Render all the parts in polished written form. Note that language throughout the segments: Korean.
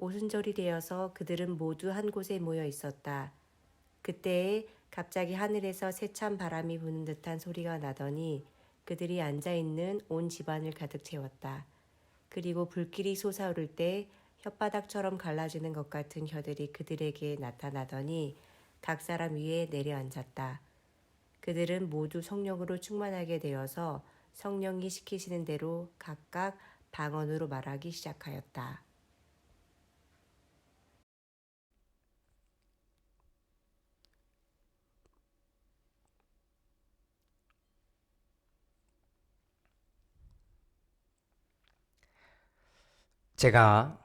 오순절이 되어서 그들은 모두 한 곳에 모여 있었다. 그때에 갑자기 하늘에서 세찬 바람이 부는 듯한 소리가 나더니 그들이 앉아있는 온 집안을 가득 채웠다. 그리고 불길이 솟아오를 때 혓바닥처럼 갈라지는 것 같은 혀들이 그들에게 나타나더니 각 사람 위에 내려앉았다. 그들은 모두 성령으로 충만하게 되어서 성령이 시키시는 대로 각각 방언으로 말하기 시작하였다. 제가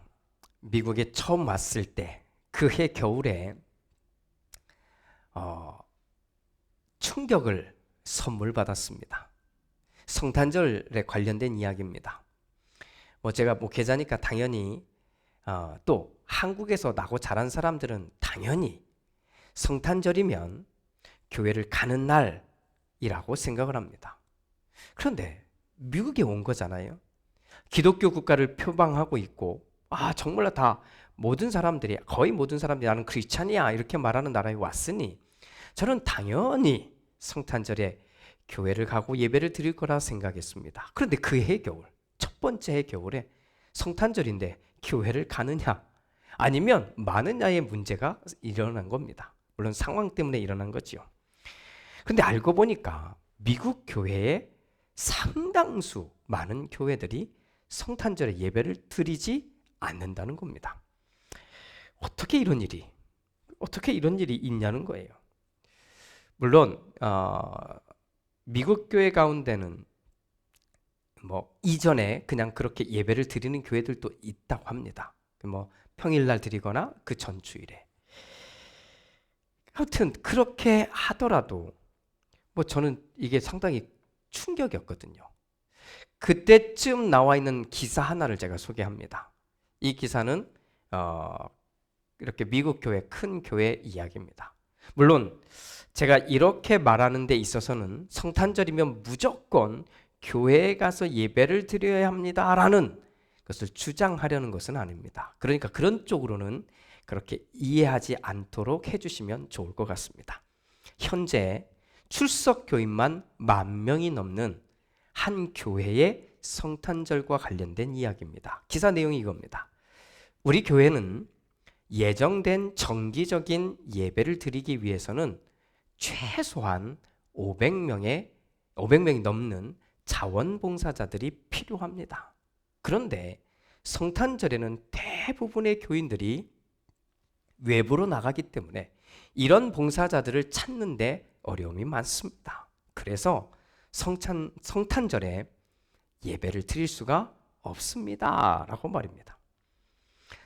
미국에 처음 왔을 때 그 해 겨울에 어, 충격을 선물 받았습니다. 성탄절에 관련된 이야기입니다. 제가 목회자니까 당연히 또 한국에서 나고 자란 사람들은 당연히 성탄절이면 교회를 가는 날이라고 생각을 합니다. 그런데 미국에 온 거잖아요. 기독교 국가를 표방하고 있고 정말 다 모든 사람들이 거의 모든 사람들이 나는 크리스찬이야 이렇게 말하는 나라에 왔으니 저는 당연히 성탄절에 교회를 가고 예배를 드릴 거라 생각했습니다. 그런데 그 해 겨울 첫 번째 해 겨울에 성탄절인데 교회를 가느냐 아니면 마느냐의 문제가 일어난 겁니다. 물론 상황 때문에 일어난 거지요. 그런데 알고 보니까 미국 교회의 상당수 많은 교회들이 성탄절에 예배를 드리지 않는다는 겁니다. 어떻게 이런 일이 있냐는 거예요. 물론 미국 교회 가운데는 이전에 그냥 그렇게 예배를 드리는 교회들도 있다고 합니다. 평일날 드리거나 그 전주일에. 하여튼 그렇게 하더라도 저는 이게 상당히 충격이었거든요. 그때쯤 나와 있는 기사 하나를 제가 소개합니다. 이 기사는 이렇게 미국 교회, 큰 교회 이야기입니다. 물론 제가 이렇게 말하는 데 있어서는 성탄절이면 무조건 교회에 가서 예배를 드려야 합니다라는 것을 주장하려는 것은 아닙니다. 그러니까 그런 쪽으로는 그렇게 이해하지 않도록 해주시면 좋을 것 같습니다. 현재 출석 교인만 10,000명이 넘는 한 교회의 성탄절과 관련된 이야기입니다. 기사 내용이 이겁니다. 우리 교회는 예정된 정기적인 예배를 드리기 위해서는 최소한 500명이 넘는 자원봉사자들이 필요합니다. 그런데 성탄절에는 대부분의 교인들이 외부로 나가기 때문에 이런 봉사자들을 찾는데 어려움이 많습니다. 그래서 성탄절에 예배를 드릴 수가 없습니다. 라고 말입니다.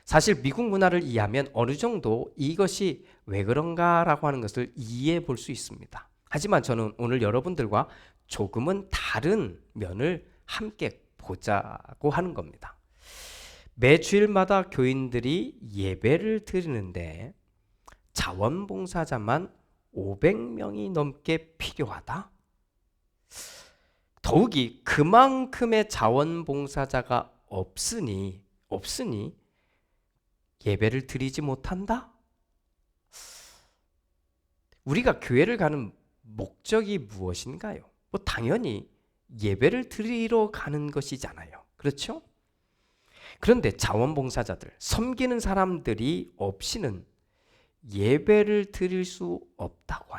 사실 미국 문화를 이해하면 어느 정도 이것이 왜 그런가라고 하는 것을 이해해 볼 수 있습니다. 하지만 저는 오늘 여러분들과 조금은 다른 면을 함께 보자고 하는 겁니다. 매 주일마다 교인들이 예배를 드리는데 자원봉사자만 500명이 넘게 필요하다? 더욱이 그만큼의 자원봉사자가 없으니 예배를 드리지 못한다? 우리가 교회를 가는 목적이 무엇인가요? 당연히 예배를 드리러 가는 것이잖아요. 그렇죠? 그런데 자원봉사자들, 섬기는 사람들이 없이는 예배를 드릴 수 없다고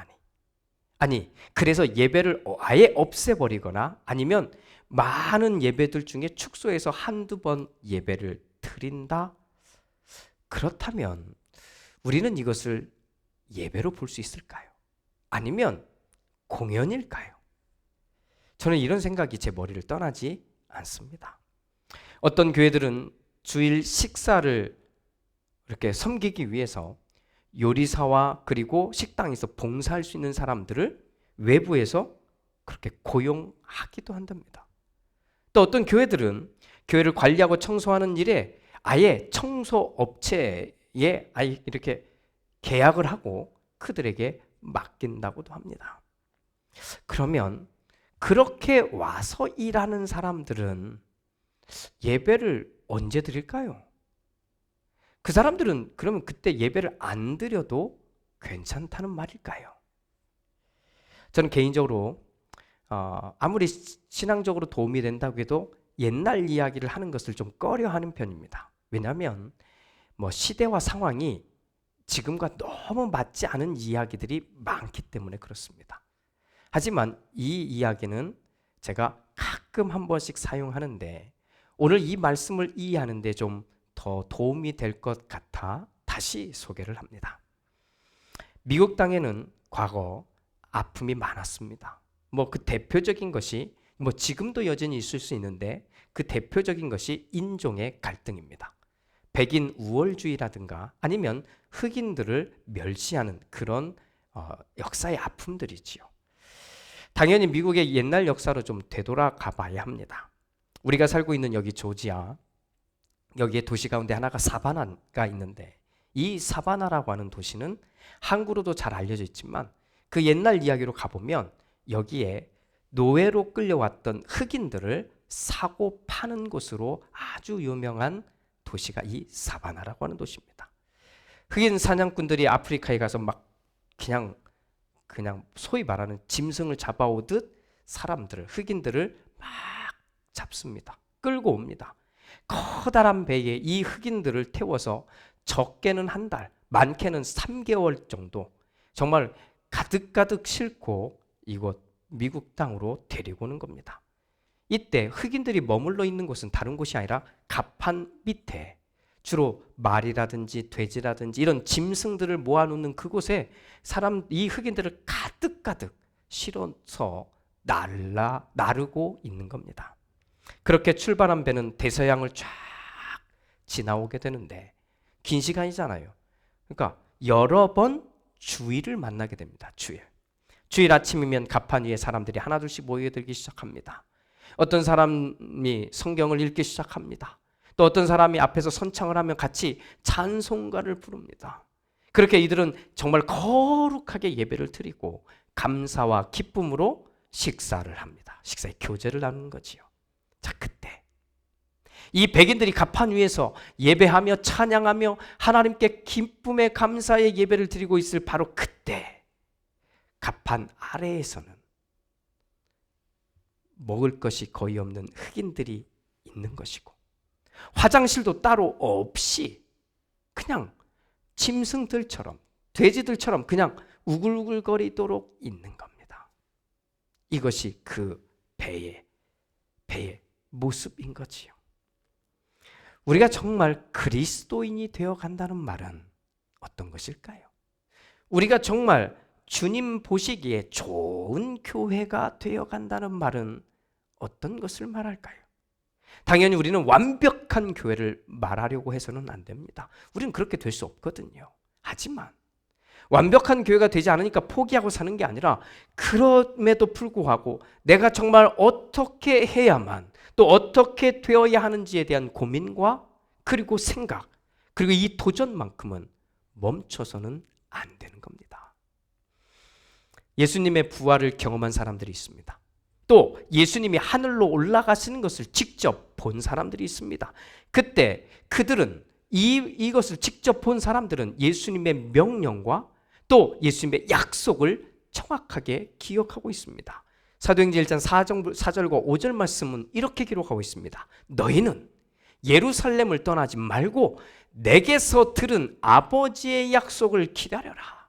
하니. 그래서 예배를 아예 없애버리거나 아니면 많은 예배들 중에 축소해서 한두 번 예배를 드린다? 그렇다면 우리는 이것을 예배로 볼 수 있을까요? 아니면 공연일까요? 저는 이런 생각이 제 머리를 떠나지 않습니다. 어떤 교회들은 주일 식사를 이렇게 섬기기 위해서 요리사와 그리고 식당에서 봉사할 수 있는 사람들을 외부에서 그렇게 고용하기도 한답니다. 또 어떤 교회들은 교회를 관리하고 청소하는 일에 아예 청소 업체에 아예 이렇게 계약을 하고 그들에게 맡긴다고도 합니다. 그러면 그렇게 와서 일하는 사람들은 예배를 언제 드릴까요? 그 사람들은 그러면 그때 예배를 안 드려도 괜찮다는 말일까요? 저는 개인적으로 아무리 신앙적으로 도움이 된다고 해도 옛날 이야기를 하는 것을 좀 꺼려하는 편입니다. 왜냐하면 시대와 상황이 지금과 너무 맞지 않은 이야기들이 많기 때문에 그렇습니다. 하지만 이 이야기는 제가 가끔 한 번씩 사용하는데 오늘 이 말씀을 이해하는데 좀 더 도움이 될 것 같아 다시 소개를 합니다. 미국 땅에는 과거 아픔이 많았습니다. 그 대표적인 것이 지금도 여전히 있을 수 있는데 그 대표적인 것이 인종의 갈등입니다. 백인 우월주의라든가 아니면 흑인들을 멸시하는 그런 역사의 아픔들이지요. 당연히 미국의 옛날 역사로 좀 되돌아가 봐야 합니다. 우리가 살고 있는 여기 조지아, 여기에 도시 가운데 하나가 사바나가 있는데 이 사바나라고 하는 도시는 한국으로도 잘 알려져 있지만 그 옛날 이야기로 가보면 여기에 노예로 끌려왔던 흑인들을 사고 파는 곳으로 아주 유명한 도시가 이 사바나라고 하는 도시입니다. 흑인 사냥꾼들이 아프리카에 가서 막 그냥 소위 말하는 짐승을 잡아오듯 흑인들을 막 잡습니다. 끌고 옵니다. 커다란 배에 이 흑인들을 태워서 적게는 한 달, 많게는 3개월 정도 정말 가득가득 싣고 이곳 미국 땅으로 데리고 오는 겁니다. 이때 흑인들이 머물러 있는 곳은 다른 곳이 아니라 갑판 밑에 주로 말이라든지 돼지라든지 이런 짐승들을 모아놓는 그곳에 이 흑인들을 가득가득 실어서 나르고 있는 겁니다. 그렇게 출발한 배는 대서양을 쫙 지나오게 되는데 긴 시간이잖아요. 그러니까 여러 번 주일을 만나게 됩니다. 주일 아침이면 갑판 위에 사람들이 하나둘씩 모여들기 시작합니다. 어떤 사람이 성경을 읽기 시작합니다. 또 어떤 사람이 앞에서 선창을 하면 같이 찬송가를 부릅니다. 그렇게 이들은 정말 거룩하게 예배를 드리고 감사와 기쁨으로 식사를 합니다. 식사의 교제를 나누는 거지요. 자, 그때 이 백인들이 갑판 위에서 예배하며 찬양하며 하나님께 기쁨의 감사의 예배를 드리고 있을 바로 그때 갑판 아래에서는 먹을 것이 거의 없는 흑인들이 있는 것이고 화장실도 따로 없이 그냥 짐승들처럼 돼지들처럼 그냥 우글우글거리도록 있는 겁니다. 이것이 그 배의 모습인 거지요. 우리가 정말 그리스도인이 되어 간다는 말은 어떤 것일까요? 우리가 정말 주님 보시기에 좋은 교회가 되어 간다는 말은 어떤 것을 말할까요? 당연히 우리는 완벽한 교회를 말하려고 해서는 안 됩니다. 우리는 그렇게 될 수 없거든요. 하지만 완벽한 교회가 되지 않으니까 포기하고 사는 게 아니라 그럼에도 불구하고 내가 정말 어떻게 해야만 또 어떻게 되어야 하는지에 대한 고민과 그리고 생각 그리고 이 도전만큼은 멈춰서는 안 되는 겁니다. 예수님의 부활을 경험한 사람들이 있습니다. 또 예수님이 하늘로 올라가시는 것을 직접 본 사람들이 있습니다. 그때 그들은 이것을 직접 본 사람들은 예수님의 명령과 또 예수님의 약속을 정확하게 기억하고 있습니다. 사도행전 1장 4절과 5절 말씀은 이렇게 기록하고 있습니다. 너희는 예루살렘을 떠나지 말고 내게서 들은 아버지의 약속을 기다려라.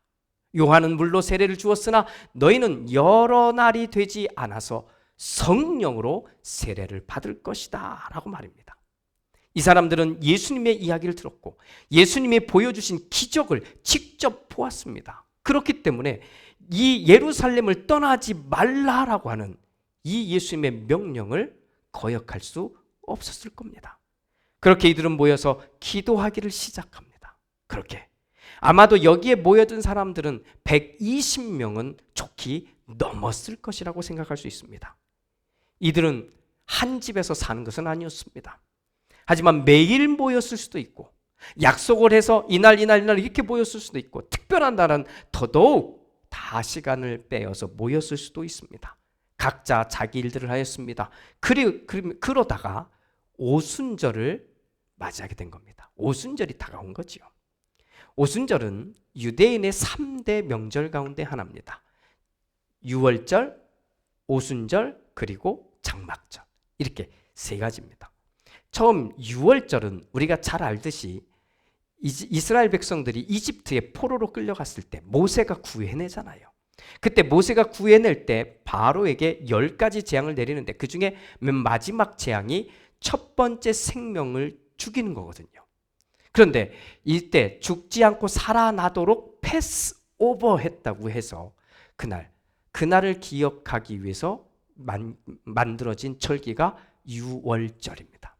요한은 물로 세례를 주었으나 너희는 여러 날이 되지 않아서 성령으로 세례를 받을 것이다 라고 말입니다. 이 사람들은 예수님의 이야기를 들었고 예수님이 보여주신 기적을 직접 보았습니다. 그렇기 때문에 이 예루살렘을 떠나지 말라라고 하는 이 예수님의 명령을 거역할 수 없었을 겁니다. 그렇게 이들은 모여서 기도하기를 시작합니다. 그렇게 아마도 여기에 모여든 사람들은 120명은 좋게 넘었을 것이라고 생각할 수 있습니다. 이들은 한 집에서 사는 것은 아니었습니다. 하지만 매일 모였을 수도 있고 약속을 해서 이날 이렇게 모였을 수도 있고 특별한 날은 더더욱 다 시간을 빼어서 모였을 수도 있습니다. 각자 자기 일들을 하였습니다. 그러다가 오순절을 맞이하게 된 겁니다. 오순절이 다가온 거지요. 오순절은 유대인의 3대 명절 가운데 하나입니다. 유월절, 오순절, 그리고 장막절. 이렇게 세 가지입니다. 처음 유월절은 우리가 잘 알듯이 이스라엘 백성들이 이집트에 포로로 끌려갔을 때 모세가 구해내잖아요. 그때 모세가 구해낼 때 바로에게 10가지 재앙을 내리는데 그 중에 맨 마지막 재앙이 첫 번째 생명을 죽이는 거거든요. 그런데 이때 죽지 않고 살아나도록 패스오버 했다고 해서 그날을 기억하기 위해서 만들어진 절기가 유월절입니다.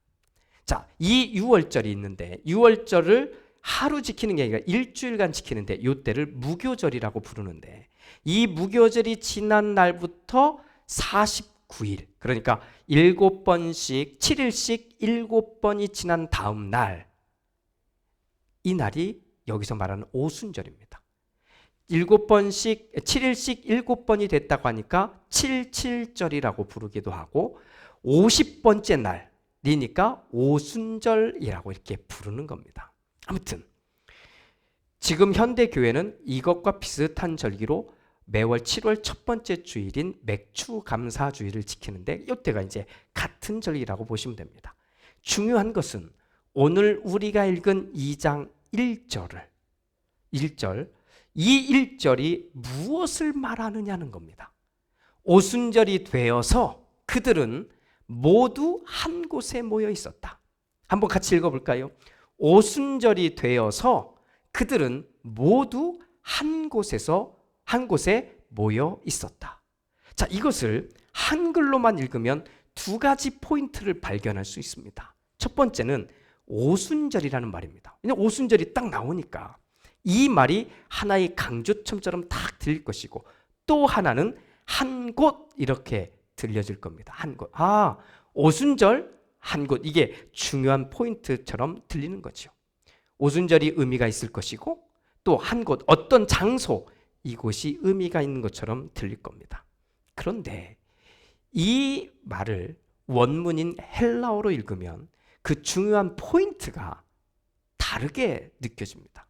자, 이 유월절이 있는데 유월절을 하루 지키는 게 아니라 일주일간 지키는데 이때를 무교절이라고 부르는데 이 무교절이 지난 날부터 49일, 그러니까 7번씩 7일씩 7번이 지난 다음 날, 이 날이 여기서 말하는 오순절입니다. 7번씩 7일씩 7번이 됐다고 하니까 77절이라고 부르기도 하고 50번째 날이니까 오순절이라고 이렇게 부르는 겁니다. 아무튼 지금 현대 교회는 이것과 비슷한 절기로 매월 7월 첫 번째 주일인 맥주 감사 주일을 지키는데 이때가 이제 같은 절기라고 보시면 됩니다. 중요한 것은 오늘 우리가 읽은 2장 1절 이 1절이 무엇을 말하느냐는 겁니다. 오순절이 되어서 그들은 모두 한 곳에 모여 있었다. 한번 같이 읽어볼까요? 오순절이 되어서 그들은 모두 한 곳에 모여 있었다. 자, 이것을 한글로만 읽으면 두 가지 포인트를 발견할 수 있습니다. 첫 번째는 오순절이라는 말입니다. 오순절이 딱 나오니까 이 말이 하나의 강조점처럼 딱 들릴 것이고 또 하나는 한 곳 이렇게 들려질 겁니다. 한 곳. 아, 오순절 한 곳. 이게 중요한 포인트처럼 들리는 거죠. 오순절이 의미가 있을 것이고 또 한 곳, 어떤 장소, 이곳이 의미가 있는 것처럼 들릴 겁니다. 그런데 이 말을 원문인 헬라어로 읽으면 그 중요한 포인트가 다르게 느껴집니다.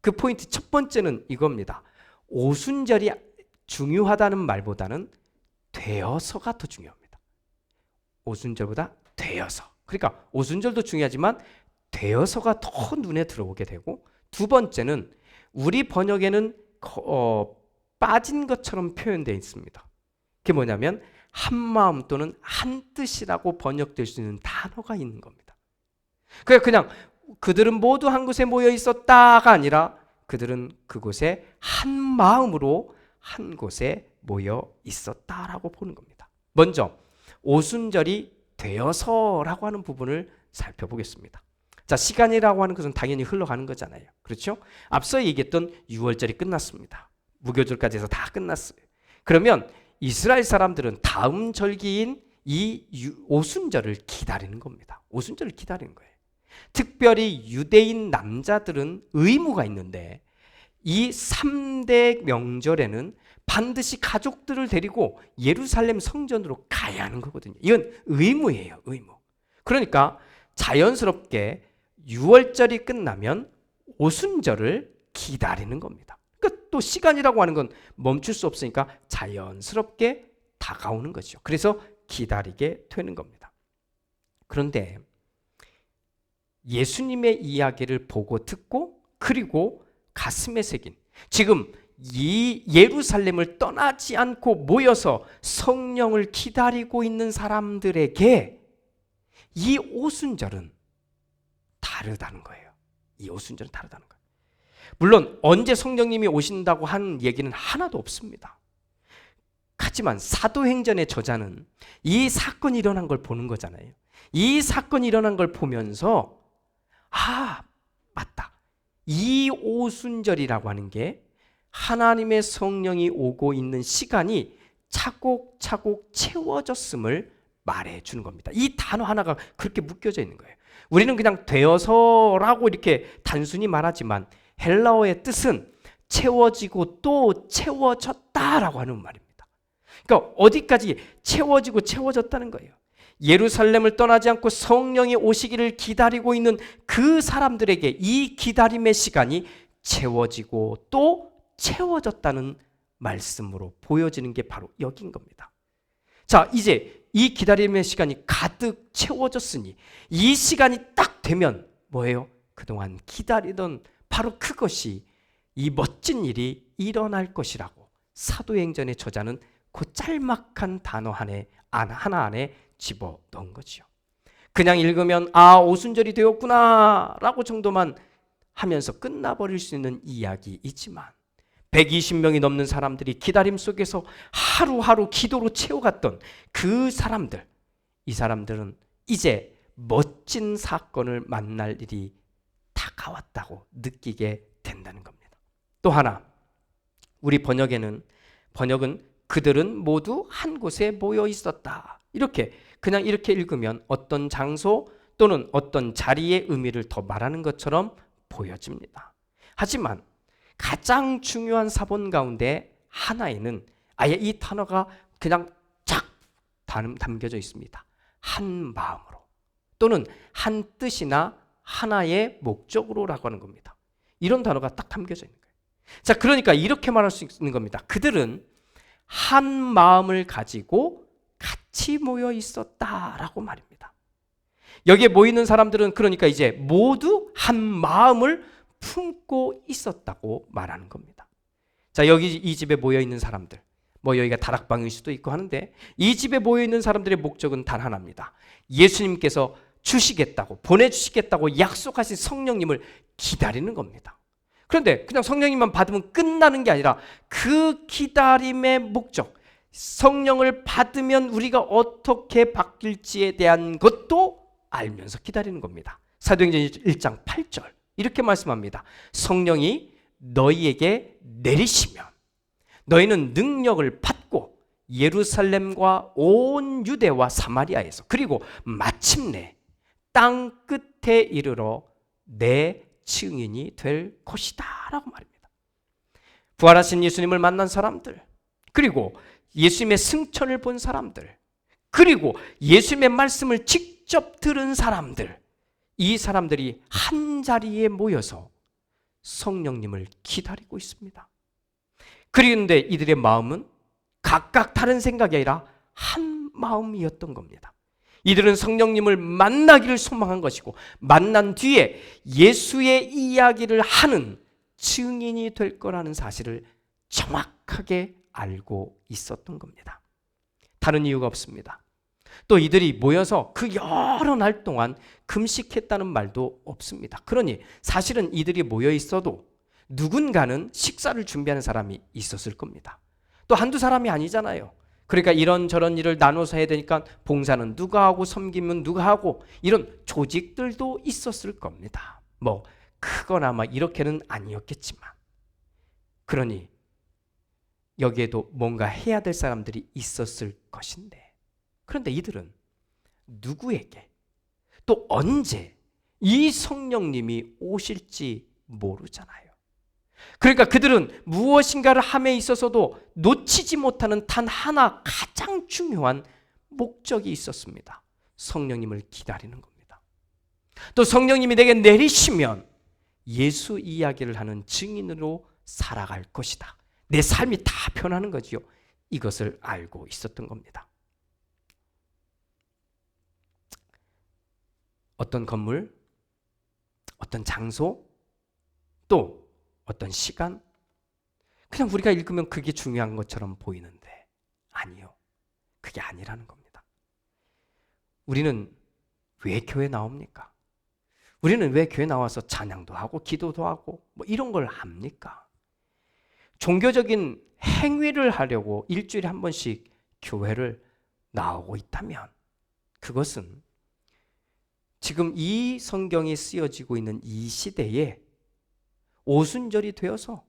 그 포인트 첫 번째는 이겁니다. 오순절이 중요하다는 말보다는 되어서가 더 중요합니다. 오순절보다 되어서. 그러니까 오순절도 중요하지만 되어서가 더 눈에 들어오게 되고, 두 번째는 우리 번역에는 빠진 것처럼 표현되어 있습니다. 그게 뭐냐면 한 마음 또는 한 뜻이라고 번역될 수 있는 단어가 있는 겁니다. 그냥 그들은 모두 한 곳에 모여 있었다가 아니라 그들은 그곳에 한 마음으로 한 곳에 모여 있었다라고 보는 겁니다. 먼저 오순절이 되어서라고 하는 부분을 살펴보겠습니다. 자, 시간이라고 하는 것은 당연히 흘러가는 거잖아요. 그렇죠? 앞서 얘기했던 유월절이 끝났습니다. 무교절까지 해서 다 끝났어요. 그러면 이스라엘 사람들은 다음 절기인 이 오순절을 기다리는 겁니다. 오순절을 기다리는 거예요. 특별히 유대인 남자들은 의무가 있는데 이 3대 명절에는 반드시 가족들을 데리고 예루살렘 성전으로 가야 하는 거거든요. 이건 의무예요, 의무. 그러니까 자연스럽게 유월절이 끝나면 오순절을 기다리는 겁니다. 그러니까 또 시간이라고 하는 건 멈출 수 없으니까 자연스럽게 다가오는 거죠. 그래서 기다리게 되는 겁니다. 그런데 예수님의 이야기를 보고 듣고 그리고 가슴에 새긴, 지금 이 예루살렘을 떠나지 않고 모여서 성령을 기다리고 있는 사람들에게 이 오순절은 다르다는 거예요. 이 오순절은 다르다는 거예요. 물론 언제 성령님이 오신다고 한 얘기는 하나도 없습니다. 하지만 사도행전의 저자는 이 사건이 일어난 걸 보는 거잖아요. 이 사건이 일어난 걸 보면서 아, 맞다. 이 오순절이라고 하는 게 하나님의 성령이 오고 있는 시간이 차곡차곡 채워졌음을 말해주는 겁니다. 이 단어 하나가 그렇게 묶여져 있는 거예요. 우리는 그냥 되어서라고 이렇게 단순히 말하지만 헬라어의 뜻은 채워지고 또 채워졌다라고 하는 말입니다. 그러니까 어디까지 채워지고 채워졌다는 거예요. 예루살렘을 떠나지 않고 성령이 오시기를 기다리고 있는 그 사람들에게 이 기다림의 시간이 채워지고 또 채워졌다는 말씀으로 보여지는 게 바로 여기인 겁니다. 자, 이제 이 기다림의 시간이 가득 채워졌으니 이 시간이 딱 되면 뭐예요? 그동안 기다리던 바로 그것이 이 멋진 일이 일어날 것이라고 사도행전의 저자는 그 짤막한 단어 하나 안에 집어넣은 거죠. 그냥 읽으면 아, 오순절이 되었구나 라고 정도만 하면서 끝나버릴 수 있는 이야기이지만 120명이 넘는 사람들이 기다림 속에서 하루하루 기도로 채워갔던 그 사람들, 이 사람들은 이제 멋진 사건을 만날 일이 다가왔다고 느끼게 된다는 겁니다. 또 하나, 우리 번역은 그들은 모두 한 곳에 모여 있었다. 그냥 이렇게 읽으면 어떤 장소 또는 어떤 자리의 의미를 더 말하는 것처럼 보여집니다. 하지만 가장 중요한 사본 가운데 하나에는 아예 이 단어가 그냥 쫙 담겨져 있습니다. 한 마음으로 또는 한 뜻이나 하나의 목적으로라고 하는 겁니다. 이런 단어가 딱 담겨져 있는 거예요. 자, 그러니까 이렇게 말할 수 있는 겁니다. 그들은 한 마음을 가지고 같이 모여 있었다라고 말입니다. 여기에 모이는 사람들은 그러니까 이제 모두 한 마음을 품고 있었다고 말하는 겁니다. 자, 여기 이 집에 모여 있는 사람들, 뭐 여기가 다락방일 수도 있고 하는데 이 집에 모여 있는 사람들의 목적은 단 하나입니다. 예수님께서 주시겠다고, 보내주시겠다고 약속하신 성령님을 기다리는 겁니다. 그런데 그냥 성령님만 받으면 끝나는 게 아니라 그 기다림의 목적, 성령을 받으면 우리가 어떻게 바뀔지에 대한 것도 알면서 기다리는 겁니다. 사도행전 1장 8절 이렇게 말씀합니다. 성령이 너희에게 내리시면 너희는 능력을 받고 예루살렘과 온 유대와 사마리아에서 그리고 마침내 땅 끝에 이르러 내 증인이 될 것이다 라고 말입니다. 부활하신 예수님을 만난 사람들, 그리고 예수님의 승천을 본 사람들, 그리고 예수님의 말씀을 직접 들은 사람들, 이 사람들이 한 자리에 모여서 성령님을 기다리고 있습니다. 그런데 이들의 마음은 각각 다른 생각이 아니라 한 마음이었던 겁니다. 이들은 성령님을 만나기를 소망한 것이고 만난 뒤에 예수의 이야기를 하는 증인이 될 거라는 사실을 정확하게 알고 있었던 겁니다. 다른 이유가 없습니다. 또 이들이 모여서 그 여러 날 동안 금식했다는 말도 없습니다. 그러니 사실은 이들이 모여 있어도 누군가는 식사를 준비하는 사람이 있었을 겁니다. 또 한두 사람이 아니잖아요. 그러니까 이런저런 일을 나눠서 해야 되니까 봉사는 누가 하고 섬기면 누가 하고 이런 조직들도 있었을 겁니다. 뭐 크거나 막 이렇게는 아니었겠지만, 그러니 여기에도 뭔가 해야 될 사람들이 있었을 것인데, 그런데 이들은 누구에게 또 언제 이 성령님이 오실지 모르잖아요. 그러니까 그들은 무엇인가를 함에 있어서도 놓치지 못하는 단 하나 가장 중요한 목적이 있었습니다. 성령님을 기다리는 겁니다. 또 성령님이 내게 내리시면 예수 이야기를 하는 증인으로 살아갈 것이다. 내 삶이 다 변하는 거지요. 이것을 알고 있었던 겁니다. 어떤 건물, 어떤 장소, 또 어떤 시간, 그냥 우리가 읽으면 그게 중요한 것처럼 보이는데 아니요. 그게 아니라는 겁니다. 우리는 왜 교회 나옵니까? 우리는 왜 교회 나와서 찬양도 하고 기도도 하고 뭐 이런 걸 합니까? 종교적인 행위를 하려고 일주일에 한 번씩 교회를 나오고 있다면 그것은 지금 이 성경이 쓰여지고 있는 이 시대에 오순절이 되어서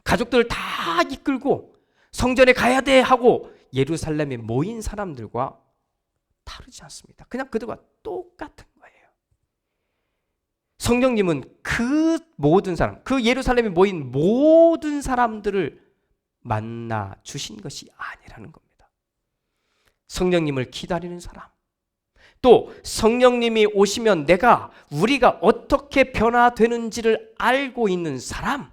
가족들을 다 이끌고 성전에 가야 돼 하고 예루살렘에 모인 사람들과 다르지 않습니다. 그냥 그들과 똑같은 거예요. 성령님은 그 모든 사람, 그 예루살렘에 모인 모든 사람들을 만나 주신 것이 아니라는 겁니다. 성령님을 기다리는 사람, 또 성령님이 오시면 우리가 어떻게 변화되는지를 알고 있는 사람,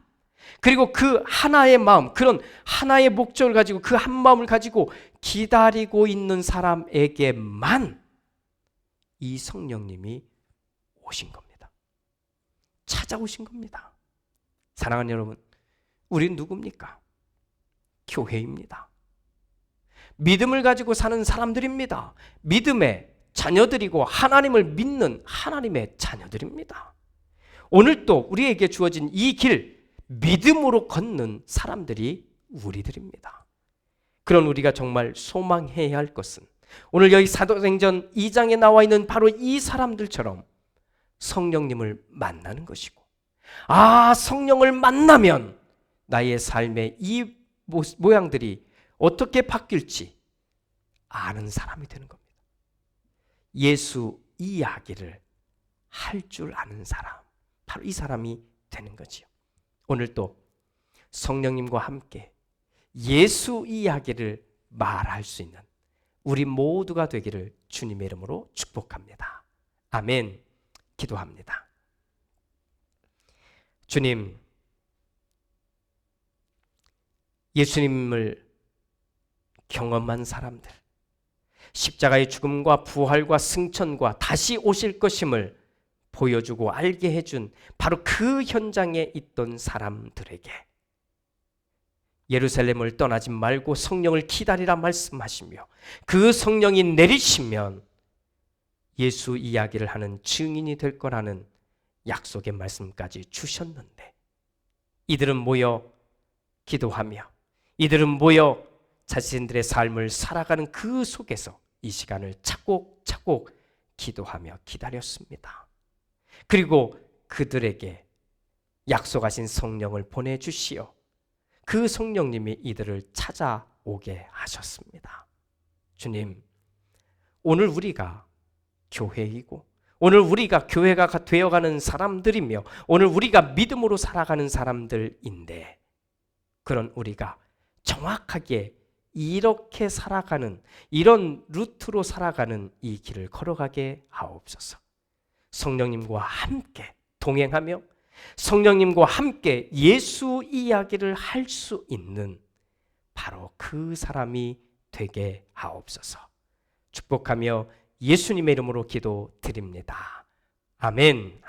그리고 그 하나의 마음, 그런 하나의 목적을 가지고 그 한 마음을 가지고 기다리고 있는 사람에게만 이 성령님이 오신 겁니다. 찾아오신 겁니다. 사랑하는 여러분, 우린 누굽니까? 교회입니다. 믿음을 가지고 사는 사람들입니다. 믿음의 자녀들이고 하나님을 믿는 하나님의 자녀들입니다. 오늘 또 우리에게 주어진 이 길, 믿음으로 걷는 사람들이 우리들입니다. 그런 우리가 정말 소망해야 할 것은 오늘 여기 사도행전 2장에 나와 있는 바로 이 사람들처럼 성령님을 만나는 것이고, 성령을 만나면 나의 삶의 이 모양들이 어떻게 바뀔지 아는 사람이 되는 겁니다. 예수 이야기를 할 줄 아는 사람, 바로 이 사람이 되는 거지요. 오늘 또 성령님과 함께 예수 이야기를 말할 수 있는 우리 모두가 되기를 주님의 이름으로 축복합니다. 아멘. 기도합니다. 주님, 예수님을 경험한 사람들, 십자가의 죽음과 부활과 승천과 다시 오실 것임을 보여주고 알게 해준 바로 그 현장에 있던 사람들에게 예루살렘을 떠나지 말고 성령을 기다리라 말씀하시며, 그 성령이 내리시면 예수 이야기를 하는 증인이 될 거라는 약속의 말씀까지 주셨는데, 이들은 모여 기도하며 이들은 모여 자신들의 삶을 살아가는 그 속에서 이 시간을 차곡차곡 기도하며 기다렸습니다. 그리고 그들에게 약속하신 성령을 보내주시어 그 성령님이 이들을 찾아오게 하셨습니다. 주님, 오늘 우리가 교회이고, 오늘 우리가 교회가 되어가는 사람들이며, 오늘 우리가 믿음으로 살아가는 사람들인데, 그런 우리가 정확하게 이렇게 살아가는, 이런 루트로 살아가는 이 길을 걸어가게 하옵소서. 성령님과 함께 동행하며 성령님과 함께 예수 이야기를 할 수 있는 바로 그 사람이 되게 하옵소서. 축복하며 예수님의 이름으로 기도드립니다. 아멘.